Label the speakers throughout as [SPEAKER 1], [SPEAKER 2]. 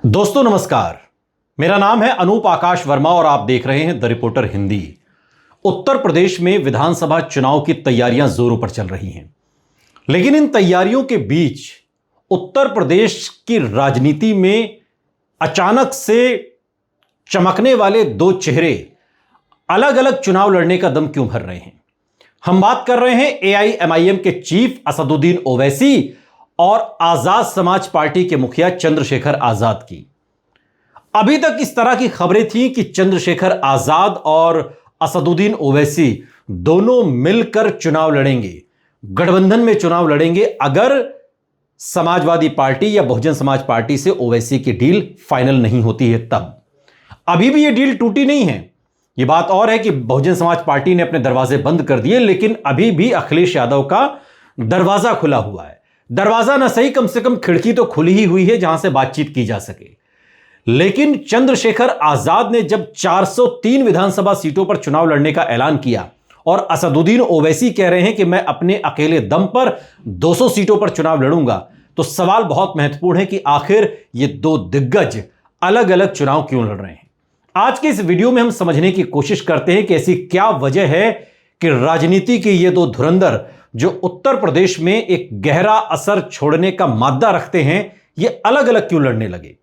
[SPEAKER 1] दोस्तों नमस्कार। मेरा नाम है अनूप आकाश वर्मा और आप देख रहे हैं द रिपोर्टर हिंदी। उत्तर प्रदेश में विधानसभा चुनाव की तैयारियां जोरों पर चल रही हैं, लेकिन इन तैयारियों के बीच उत्तर प्रदेश की राजनीति में अचानक से चमकने वाले दो चेहरे अलग अलग चुनाव लड़ने का दम क्यों भर रहे हैं। हम बात कर रहे हैं एआईएमआईएम के चीफ असदुद्दीन ओवैसी और आजाद समाज पार्टी के मुखिया चंद्रशेखर आजाद की। अभी तक इस तरह की खबरें थीं कि चंद्रशेखर आजाद और असदुद्दीन ओवैसी दोनों मिलकर चुनाव लड़ेंगे, गठबंधन में चुनाव लड़ेंगे अगर समाजवादी पार्टी या बहुजन समाज पार्टी से ओवैसी की डील फाइनल नहीं होती है तब। अभी भी यह डील टूटी नहीं है। यह बात और है कि बहुजन समाज पार्टी ने अपने दरवाजे बंद कर दिए, लेकिन अभी भी अखिलेश यादव का दरवाजा खुला हुआ है। दरवाजा ना सही, कम से कम खिड़की तो खुली ही हुई है जहां से बातचीत की जा सके। लेकिन चंद्रशेखर आजाद ने जब 403 विधानसभा सीटों पर चुनाव लड़ने का ऐलान किया और असदुद्दीन ओवैसी कह रहे हैं कि मैं अपने अकेले दम पर 200 सीटों पर चुनाव लड़ूंगा, तो सवाल बहुत महत्वपूर्ण है कि आखिर ये दो दिग्गज अलग अलग चुनाव क्यों लड़ रहे हैं। आज के इस वीडियो में हम समझने की कोशिश करते हैं कि ऐसी क्या वजह है कि राजनीति के ये दो धुरंधर जो उत्तर प्रदेश में एक गहरा असर छोड़ने का मादा रखते हैं, ये अलग अलग क्यों लड़ने लगे।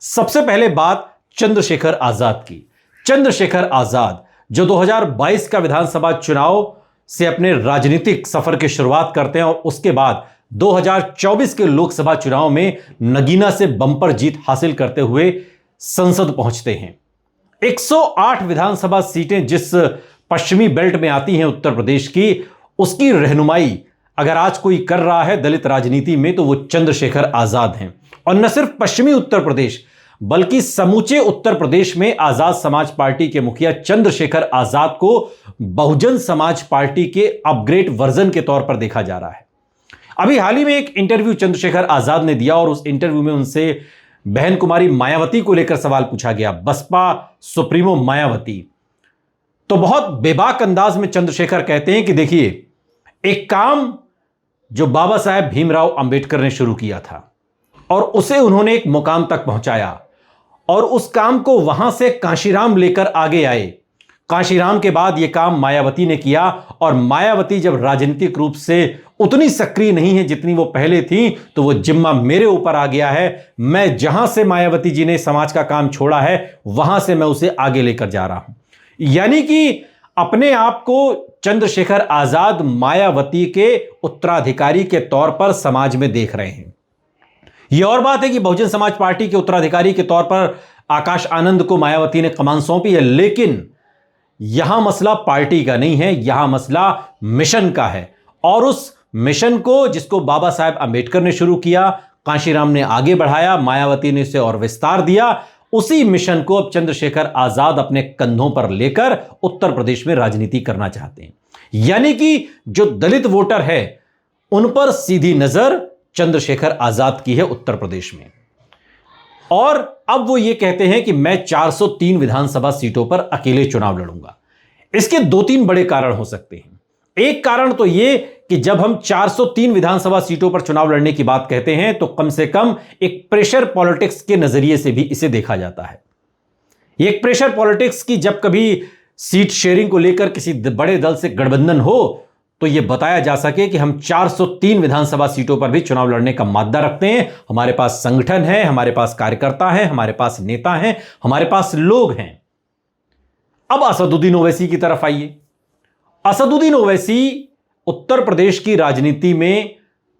[SPEAKER 1] सबसे पहले बात चंद्रशेखर आजाद की। चंद्रशेखर आजाद जो 2022 का विधानसभा चुनाव से अपने राजनीतिक सफर की शुरुआत करते हैं और उसके बाद 2024 के लोकसभा चुनाव में नगीना से बंपर जीत हासिल करते हुए संसद पहुंचते हैं। 108 विधानसभा सीटें जिस पश्चिमी बेल्ट में आती हैं उत्तर प्रदेश की, उसकी रहनुमाई अगर आज कोई कर रहा है दलित राजनीति में तो वो चंद्रशेखर आजाद हैं। और न सिर्फ पश्चिमी उत्तर प्रदेश बल्कि समूचे उत्तर प्रदेश में आजाद समाज पार्टी के मुखिया चंद्रशेखर आजाद को बहुजन समाज पार्टी के अपग्रेड वर्जन के तौर पर देखा जा रहा है। अभी हाल ही में एक इंटरव्यू चंद्रशेखर आजाद ने दिया और उस इंटरव्यू में उनसे बहन कुमारी मायावती को लेकर सवाल पूछा गया, बसपा सुप्रीमो मायावती। तो बहुत बेबाक अंदाज में चंद्रशेखर कहते हैं कि देखिए, एक काम जो बाबा साहेब भीमराव अंबेडकर ने शुरू किया था और उसे उन्होंने एक मुकाम तक पहुंचाया और उस काम को वहां से कांशीराम लेकर आगे आए। कांशीराम के बाद यह काम मायावती ने किया और मायावती जब राजनीतिक रूप से उतनी सक्रिय नहीं है जितनी वो पहले थी, तो वो जिम्मा मेरे ऊपर आ गया है। मैं जहां से मायावती जी ने समाज का काम छोड़ा है वहां से मैं उसे आगे लेकर जा रहा हूं। यानी कि अपने आप को चंद्रशेखर आजाद मायावती के उत्तराधिकारी के तौर पर समाज में देख रहे हैं। यह और बात है कि बहुजन समाज पार्टी के उत्तराधिकारी के तौर पर आकाश आनंद को मायावती ने कमान सौंपी है, लेकिन यहां मसला पार्टी का नहीं है, यहां मसला मिशन का है। और उस मिशन को जिसको बाबा साहेब अंबेडकर ने शुरू किया, कांशीराम ने आगे बढ़ाया, मायावती ने इसे और विस्तार दिया, उसी मिशन को अब चंद्रशेखर आजाद अपने कंधों पर लेकर उत्तर प्रदेश में राजनीति करना चाहते हैं। यानी कि जो दलित वोटर है उन पर सीधी नजर चंद्रशेखर आजाद की है उत्तर प्रदेश में। और अब वो ये कहते हैं कि मैं 403 विधानसभा सीटों पर अकेले चुनाव लड़ूंगा। इसके दो तीन बड़े कारण हो सकते हैं। एक कारण तो ये कि जब हम 403 विधानसभा सीटों पर चुनाव लड़ने की बात कहते हैं तो कम से कम एक प्रेशर पॉलिटिक्स के नजरिए से भी इसे देखा जाता है। एक प्रेशर पॉलिटिक्स की जब कभी सीट शेयरिंग को लेकर किसी बड़े दल से गठबंधन हो तो यह बताया जा सके कि हम 403 विधानसभा सीटों पर भी चुनाव लड़ने का मादा रखते हैं। हमारे पास संगठन है, हमारे पास कार्यकर्ता है, हमारे पास नेता हैं, हमारे पास लोग हैं। अब असदुद्दीन ओवैसी की तरफ आइए। असदुद्दीन ओवैसी उत्तर प्रदेश की राजनीति में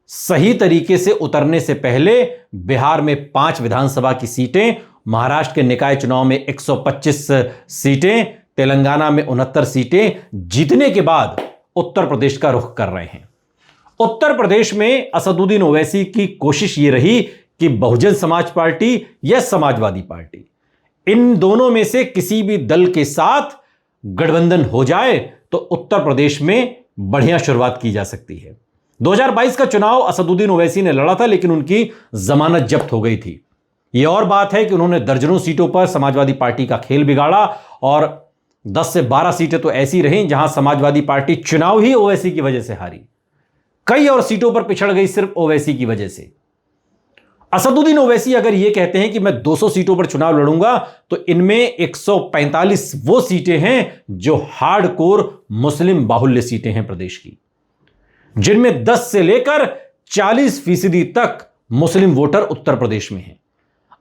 [SPEAKER 1] सही तरीके से उतरने से पहले बिहार में 5 विधानसभा की सीटें, महाराष्ट्र के निकाय चुनाव में 125 सीटें, तेलंगाना में 69 सीटें जीतने के बाद उत्तर प्रदेश का रुख कर रहे हैं। उत्तर प्रदेश में असदुद्दीन ओवैसी की कोशिश यह रही कि बहुजन समाज पार्टी या समाजवादी पार्टी, इन दोनों में से किसी भी दल के साथ गठबंधन हो जाए तो उत्तर प्रदेश में बढ़िया शुरुआत की जा सकती है। 2022 का चुनाव असदुद्दीन ओवैसी ने लड़ा था, लेकिन उनकी जमानत जब्त हो गई थी। यह और बात है कि उन्होंने दर्जनों सीटों पर समाजवादी पार्टी का खेल बिगाड़ा और 10 से 12 सीटें तो ऐसी रहीं जहां समाजवादी पार्टी चुनाव ही ओवैसी की वजह से हारी। कई और सीटों पर पिछड़ गई सिर्फ ओवैसी की वजह से। असदुद्दीन ओवैसी अगर यह कहते हैं कि मैं 200 सीटों पर चुनाव लड़ूंगा, तो इनमें 145 वो सीटें हैं जो हार्डकोर मुस्लिम बाहुल्य सीटें हैं प्रदेश की, जिनमें 10 से लेकर 40% तक मुस्लिम वोटर उत्तर प्रदेश में हैं।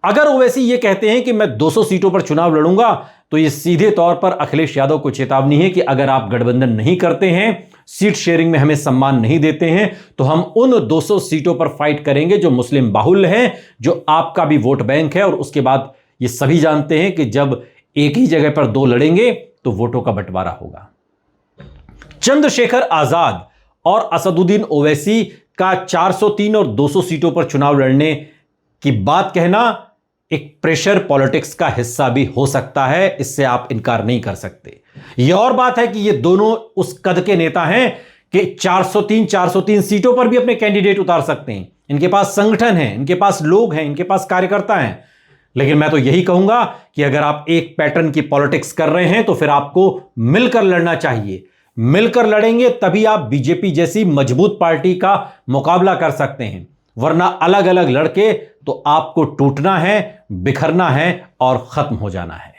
[SPEAKER 1] अगर ओवैसी यह कहते हैं कि मैं 200 सीटों पर चुनाव लड़ूंगा, तो यह सीधे तौर पर अखिलेश यादव को चेतावनी है कि अगर आप गठबंधन नहीं करते हैं, सीट शेयरिंग में हमें सम्मान नहीं देते हैं, तो हम उन 200 सीटों पर फाइट करेंगे जो मुस्लिम बाहुल्य हैं, जो आपका भी वोट बैंक है। और उसके बाद ये सभी जानते हैं कि जब एक ही जगह पर दो लड़ेंगे तो वोटों का बंटवारा होगा। चंद्रशेखर आजाद और असदुद्दीन ओवैसी का 403 और 200 सीटों पर चुनाव लड़ने की बात कहना एक प्रेशर पॉलिटिक्स का हिस्सा भी हो सकता है, इससे आप इनकार नहीं कर सकते। यह और बात है कि ये दोनों उस कद के नेता हैं कि 403 सीटों पर भी अपने कैंडिडेट उतार सकते हैं। इनके पास संगठन है, इनके पास लोग हैं, इनके पास कार्यकर्ता हैं। लेकिन मैं तो यही कहूंगा कि अगर आप एक पैटर्न की पॉलिटिक्स कर रहे हैं तो फिर आपको मिलकर लड़ना चाहिए। मिलकर लड़ेंगे तभी आप बीजेपी जैसी मजबूत पार्टी का मुकाबला कर सकते हैं, वरना अलग अलग लड़के तो आपको टूटना है, बिखरना है और खत्म हो जाना है।